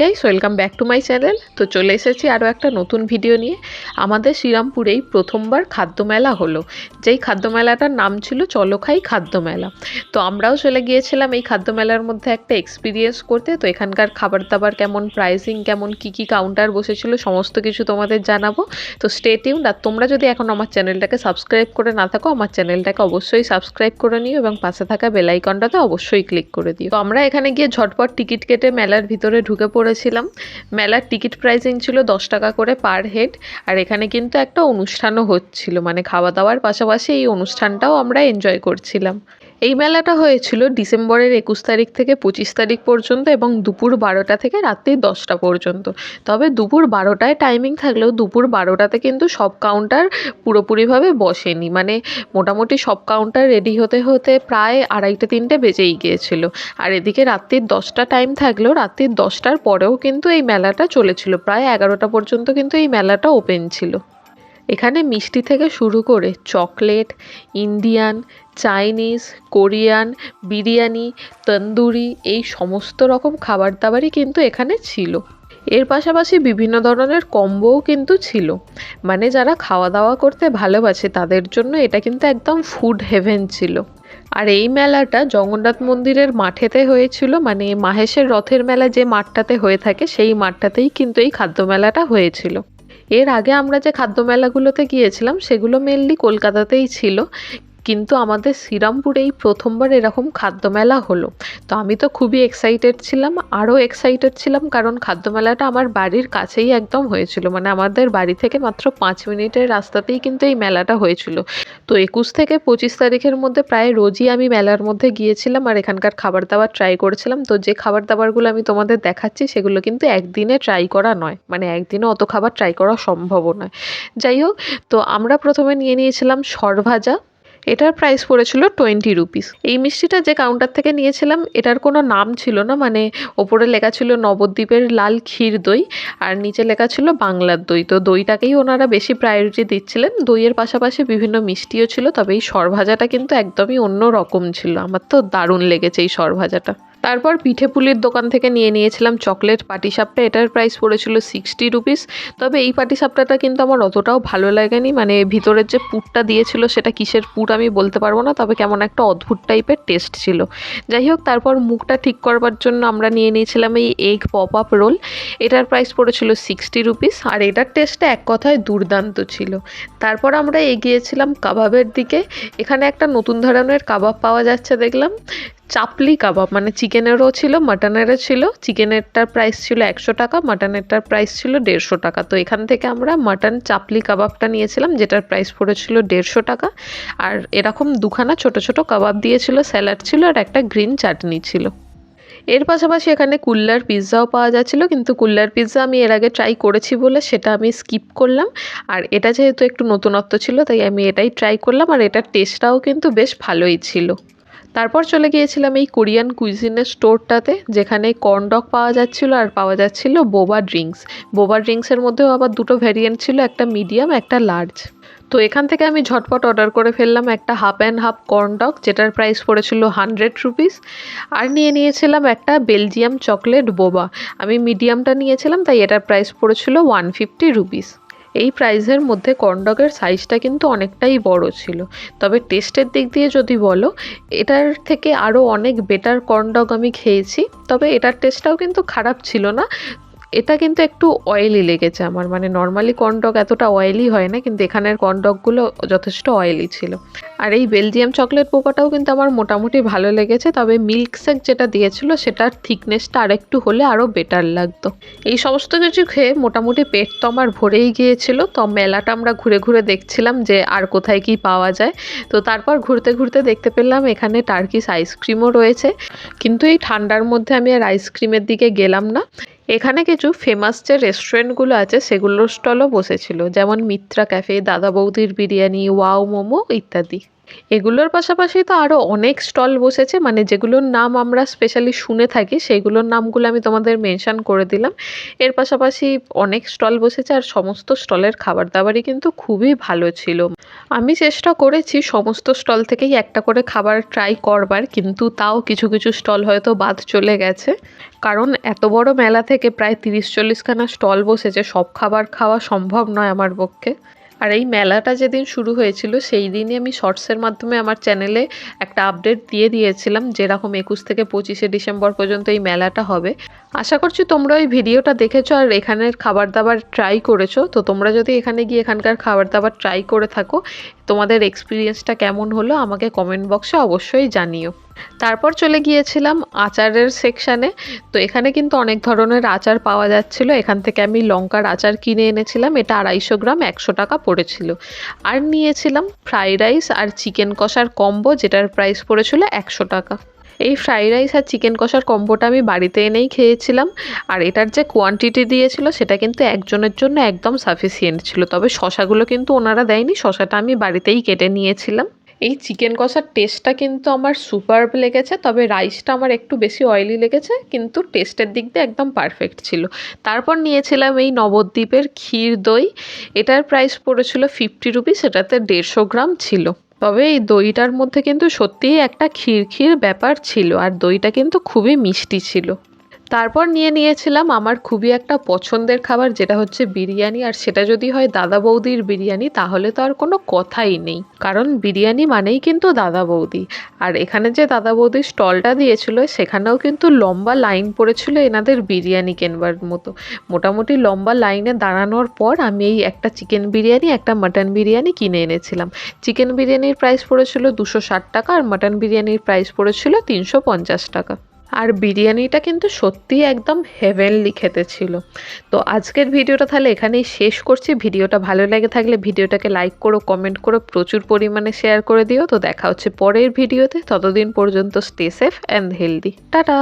Guys, welcome back to my channel. তো চলে এসেছি আরও একটা নতুন ভিডিও নিয়ে। আমাদের শ্রীরামপুরেই প্রথমবার খাদ্য মেলা হলো, যেই খাদ্য মেলাটার নাম ছিল চলো খাই খাদ্য মেলা। তো আমরাও চলে গিয়েছিলাম এই খাদ্য মেলার মধ্যে একটা এক্সপিরিয়েন্স করতে। তো এখানকার খাবার দাবার কেমন, প্রাইসিং কেমন, কী কী কাউন্টার বসেছিল, সমস্ত কিছু তোমাদের জানাবো। তো স্টে টিউনড। আর তোমরা যদি এখন আমার চ্যানেলটাকে সাবস্ক্রাইব করে না থাকো, আমার চ্যানেলটাকে অবশ্যই সাবস্ক্রাইব করে নিও এবং পাশে থাকা বেল আইকনটাতে অবশ্যই ক্লিক করে দিও। তো আমরা এখানে গিয়ে ঝটপট টিকিট কেটে মেলার ভিতরে ঢুকে পড়েছিলাম। মেলার টিকিট প্রাইসিং ছিল 10 টাকা করে পার হেড। আর এখানে কিন্তু একটা অনুষ্ঠানও হচ্ছিল, মানে খাওয়া দাওয়ার পাশাপাশি এই অনুষ্ঠানটাও আমরা এনজয় করছিলাম। এই মেলাটা হয়েছিল ডিসেম্বরের 21 তারিখ থেকে 25 তারিখ পর্যন্ত এবং দুপুর 12টা থেকে রাত্রি 10টা পর্যন্ত। তবে দুপুর 12টায় টাইমিং থাকলেও দুপুর 12টাতে কিন্তু সব কাউন্টার পুরোপুরিভাবে বসেনি, মানে মোটামুটি সব কাউন্টার রেডি হতে হতে প্রায় 2:30-3টে বেজেই গিয়েছিল। আর এদিকে রাত্রির 10টা টাইম থাকলেও রাত্রির 10টার পরেও কিন্তু এই মেলাটা চলেছিল, প্রায় 11টা পর্যন্ত কিন্তু এই মেলাটা ওপেন ছিল। এখানে মিষ্টি থেকে শুরু করে chocolate, Indian, Chinese, Korean, biryani, tandoori, এই সমস্ত রকম খাবার দাবারই কিন্তু এখানে ছিল। এর পাশাপাশি বিভিন্ন ধরনের কম্বোও কিন্তু ছিল, মানে যারা খাওয়া দাওয়া করতে ভালোবাসে তাদের জন্য এটা কিন্তু একদম ফুড হেভেন ছিল। আর এই মেলাটা জগন্নাথ মন্দিরের মাঠেতে হয়েছিল, মানে মাহেশের রথের মেলা যে মাঠটাতে হয়ে থাকে সেই মাঠটাতেই কিন্তু এই খাদ্য মেলাটা হয়েছিল। এর আগে আমরা যে খাদ্য মেলাগুলোতে গিয়েছিলাম সেগুলো মেনলি কলকাতাতেই ছিল, কিন্তু আমাদের শ্রীরামপুরেই প্রথমবার এরকম খাদ্য মেলা হলো। তো আমি তো খুবই এক্সাইটেড ছিলাম, আরও এক্সাইটেড ছিলাম কারণ খাদ্য মেলাটা আমার বাড়ির কাছেই একদম হয়েছিল, মানে আমাদের বাড়ি থেকে মাত্র 5 মিনিটের রাস্তাতেই কিন্তু এই মেলাটা হয়েছিল। তো 21 থেকে 25 তারিখের মধ্যে প্রায় রোজই আমি মেলার মধ্যে গিয়েছিলাম আর এখানকার খাবার দাবার ট্রাই করেছিলাম। তো যে খাবার দাবারগুলো আমি তোমাদের দেখাচ্ছি সেগুলো কিন্তু একদিনে ট্রাই করা নয়, মানে একদিনে অত খাবার ট্রাই করা সম্ভবও নয়। যাই হোক, তো আমরা প্রথমে নিয়েছিলাম সরভাজা। এটার প্রাইস পড়েছিল 20 রুপিস। এই মিষ্টিটা যে কাউন্টার থেকে নিয়েছিলাম এটার কোনো নাম ছিল না, মানে ওপরে লেখা ছিল নবদ্বীপের লাল ক্ষীর দই আর নিচে লেখা ছিল বাংলার দই। তো দইটাকেই ওনারা বেশি প্রায়োরিটি দিচ্ছিলেন, দইয়ের পাশাপাশি বিভিন্ন মিষ্টিও ছিল। তবে এই সরভাজাটা কিন্তু একদমই অন্য রকম ছিল, আমার তো দারুণ লেগেছে এই সরভাজাটা। তারপর পিঠে পুলির দোকান থেকে নিয়েছিলাম চকলেট পাটিসাপটা। এটার প্রাইস পড়েছিল 60 রুপিস। তবে এই পাটিসাপটাটা কিন্তু আমার অতটাও ভালো লাগেনি, মানে ভিতরের যে পুরটা দিয়েছিল সেটা কিসের পুর আমি বলতে পারবো না, তবে কেমন একটা অদ্ভুত টাইপের টেস্ট ছিল। যাই হোক, তারপর মুখটা ঠিক করবার জন্য আমরা নিয়েছিলাম এই এগ পপ আপ রোল। এটার প্রাইস পড়েছিল 60 রুপিস আর এটার টেস্টটা এক কথায় দুর্দান্ত ছিল। তারপর আমরা এগিয়েছিলাম কাবাবের দিকে। এখানে একটা নতুন ধরনের কাবাব পাওয়া যাচ্ছে দেখলাম, চাপলি কাবাব, মানে চিকেনেরও ছিল মাটনেরও ছিল। চিকেনেরটার প্রাইস ছিল 100 টাকা, মাটনেরটার প্রাইস ছিল 150 টাকা। তো এখান থেকে আমরা মাটন চাপলি কাবাবটা নিয়েছিলাম যেটার প্রাইস পড়েছিল 150 টাকা। আর এরকম দুখানা ছোট ছোট কাবাব দিয়েছিল, স্যালাড ছিল আর একটা গ্রিন চাটনি ছিল। এর পাশাপাশি এখানে কুল্লার পিৎজাও পাওয়া যাচ্ছিলো, কিন্তু কুল্লার পিৎজা আমি এর আগে ট্রাই করেছি বলে সেটা আমি স্কিপ করলাম। আর এটা যেহেতু একটু নতুনত্ব ছিল তাই আমি এটাই ট্রাই করলাম, আর এটার টেস্টটাও কিন্তু বেশ ভালোই ছিল। তারপর চলে গিয়েছিলাম এই কোরিয়ান কুইজিনের স্টোরটাতে, যেখানে কর্নডগ পাওয়া যাচ্ছিলো আর পাওয়া যাচ্ছিল বোবা ড্রিঙ্কস। বোবা ড্রিঙ্কসের মধ্যেও আবার দুটো ভ্যারিয়েন্ট ছিল, একটা মিডিয়াম একটা লার্জ। তো এখান থেকে আমি ঝটপট অর্ডার করে ফেললাম একটা হাফ অ্যান্ড হাফ কর্নডগ, যেটার প্রাইস পড়েছিল 100 রুপিস। আর নিয়েছিলাম একটা বেলজিয়াম চকলেট বোবা। আমি মিডিয়ামটা নিয়েছিলাম তাই এটার প্রাইস পড়েছিল 150 রুপিস। এই প্রাইসের মধ্যে কর্নডগের সাইজটা কিন্তু অনেকটাই বড় ছিল। তবে টেস্টের দিক দিয়ে যদি বলো, এটার থেকে আরও অনেক বেটার কর্নডগ আমি খেয়েছি, তবে এটার টেস্টটাও কিন্তু খারাপ ছিল না। এটা কিন্তু একটু অয়েলি লেগেছে আমার, মানে নর্মালি কর্নডগ এতটা অয়েলি হয় না, কিন্তু এখানের কর্নডগগুলো যথেষ্ট অয়েলি ছিল। আর এই বেলজিয়াম চকলেট পোকাটাও কিন্তু আমার মোটামুটি ভালো লেগেছে, তবে মিল্কশেক যেটা দিয়েছিল সেটার থিকনেসটা আরেকটু হলে আরও বেটার লাগতো। এই সমস্ত কিছু খেয়ে মোটামুটি পেট তো আমার ভরেই গিয়েছিল। তো মেলাটা আমরা ঘুরে ঘুরে দেখছিলাম যে আর কোথায় কি পাওয়া যায়। তো তারপর ঘুরতে ঘুরতে দেখতে পেলাম এখানে টার্কিশ আইসক্রিমও রয়েছে, কিন্তু এই ঠান্ডার মধ্যে আমি আর আইসক্রিমের দিকে গেলাম না। এখানে কিছু ফেমাস যে রেস্টুরেন্টগুলো আছে সেগুলোর স্টলও বসেছিল, যেমন মিত্রা ক্যাফে, দাদা বৌদির বিরিয়ানি, ওয়াও মোমো ইত্যাদি। এগুলোর পাশাপাশি তো আরও অনেক স্টল বসেছে, মানে যেগুলোর নাম আমরা স্পেশালি শুনে থাকি সেইগুলোর নামগুলো আমি তোমাদের মেনশন করে দিলাম। এর পাশাপাশি অনেক স্টল বসেছে আর সমস্ত স্টলের খাবার দাবারই কিন্তু খুবই ভালো ছিল। আমি চেষ্টা করেছি সমস্ত স্টল থেকেই একটা করে খাবার ট্রাই করবার, কিন্তু তাও কিছু কিছু স্টল হয়তো বাদ চলে গেছে, কারণ এত বড় মেলা থেকে প্রায় 30-40খানা স্টল বসেছে, সব খাবার খাওয়া সম্ভব নয় আমার পক্ষে। আর এই মেলাটা যেদিন শুরু হয়েছিল সেই দিনই আমি শর্টসের মাধ্যমে আমার চ্যানেলে একটা আপডেট দিয়ে দিয়েছিলাম, যেরকম 21 থেকে 25শে ডিসেম্বর পর্যন্ত এই মেলাটা হবে। আশা করছি তোমরা ওই ভিডিওটা দেখেছো আর এখানের খাবার দাবার ট্রাই করেছো। তো তোমরা যদি এখানে গিয়ে এখানকার খাবার দাবার ট্রাই করে থাকো, তোমাদের এক্সপিরিয়েন্সটা কেমন হলো আমাকে কমেন্ট বক্সে অবশ্যই জানিও। তারপর চলে গিয়েছিলাম আচারের সেকশানে। তো এখানে কিন্তু অনেক ধরনের আচার পাওয়া যাচ্ছিল। এখান থেকে আমি লঙ্কার আচার কিনে এনেছিলাম, এটা 250 গ্রাম 100 টাকা পড়েছিল। আর নিয়েছিলাম ফ্রাইড রাইস আর চিকেন কষার কম্বো, যেটার প্রাইস পড়েছিল 100 টাকা। এই ফ্রাইড রাইস আর চিকেন কষার কম্বোটা আমি বাড়িতে এনেই খেয়েছিলাম, আর এটার যে কোয়ান্টিটি দিয়েছিল সেটা কিন্তু একজনের জন্য একদম সাফিসিয়েন্ট ছিল। তবে শশাগুলো কিন্তু ওনারা দেয়নি, শশাটা আমি বাড়িতেই কেটে নিয়েছিলাম। এই চিকেন কষার টেস্টটা কিন্তু আমার সুপারব লেগেছে, তবে রাইসটা আমার একটু বেশি অয়েলি লেগেছে, কিন্তু টেস্টের দিক দিয়ে একদম পারফেক্ট ছিল। তারপর নিয়েছিলাম এই নবদ্বীপের ক্ষীর দই, এটার প্রাইস পড়েছিল 50 রুপিস, এটাতে 150 গ্রাম ছিল। তবে এই দইটার মধ্যে কিন্তু সত্যিই একটা ক্ষীর ক্ষীর ব্যাপার ছিল, আর দইটা কিন্তু খুবই মিষ্টি ছিল। তারপর নিয়েছিলাম আমার খুবই একটা পছন্দের খাবার, যেটা হচ্ছে বিরিয়ানি। আর সেটা যদি হয় দাদা বৌদির বিরিয়ানি, তাহলে তো আর কোনো কথাই নেই, কারণ বিরিয়ানি মানেই কিন্তু দাদা বৌদি। আর এখানে যে দাদা বৌদির স্টলটা দিয়েছিল সেখানেও কিন্তু লম্বা লাইন পড়েছিল এনাদের বিরিয়ানি কেনবার মতো। মোটামুটি লম্বা লাইনে দাঁড়ানোর পর আমি এই একটা চিকেন বিরিয়ানি একটা মাটন বিরিয়ানি কিনে এনেছিলাম। চিকেন বিরিয়ানির প্রাইস পড়েছিল 260 টাকা আর মাটন বিরিয়ানির প্রাইস পড়েছিল 350 টাকা। আর বিরিয়ানিটা কিন্তু সত্যিই একদম হেভেনলি খেতে ছিল। তো আজকের ভিডিওটা তাহলে এখানেই শেষ করছি। ভিডিওটা ভালো লেগে থাকলে ভিডিওটাকে লাইক করো, কমেন্ট করো, প্রচুর পরিমাণে শেয়ার করে দিও। তো দেখা হচ্ছে পরের ভিডিওতে, ততদিন পর্যন্ত stay safe and healthy. Tata.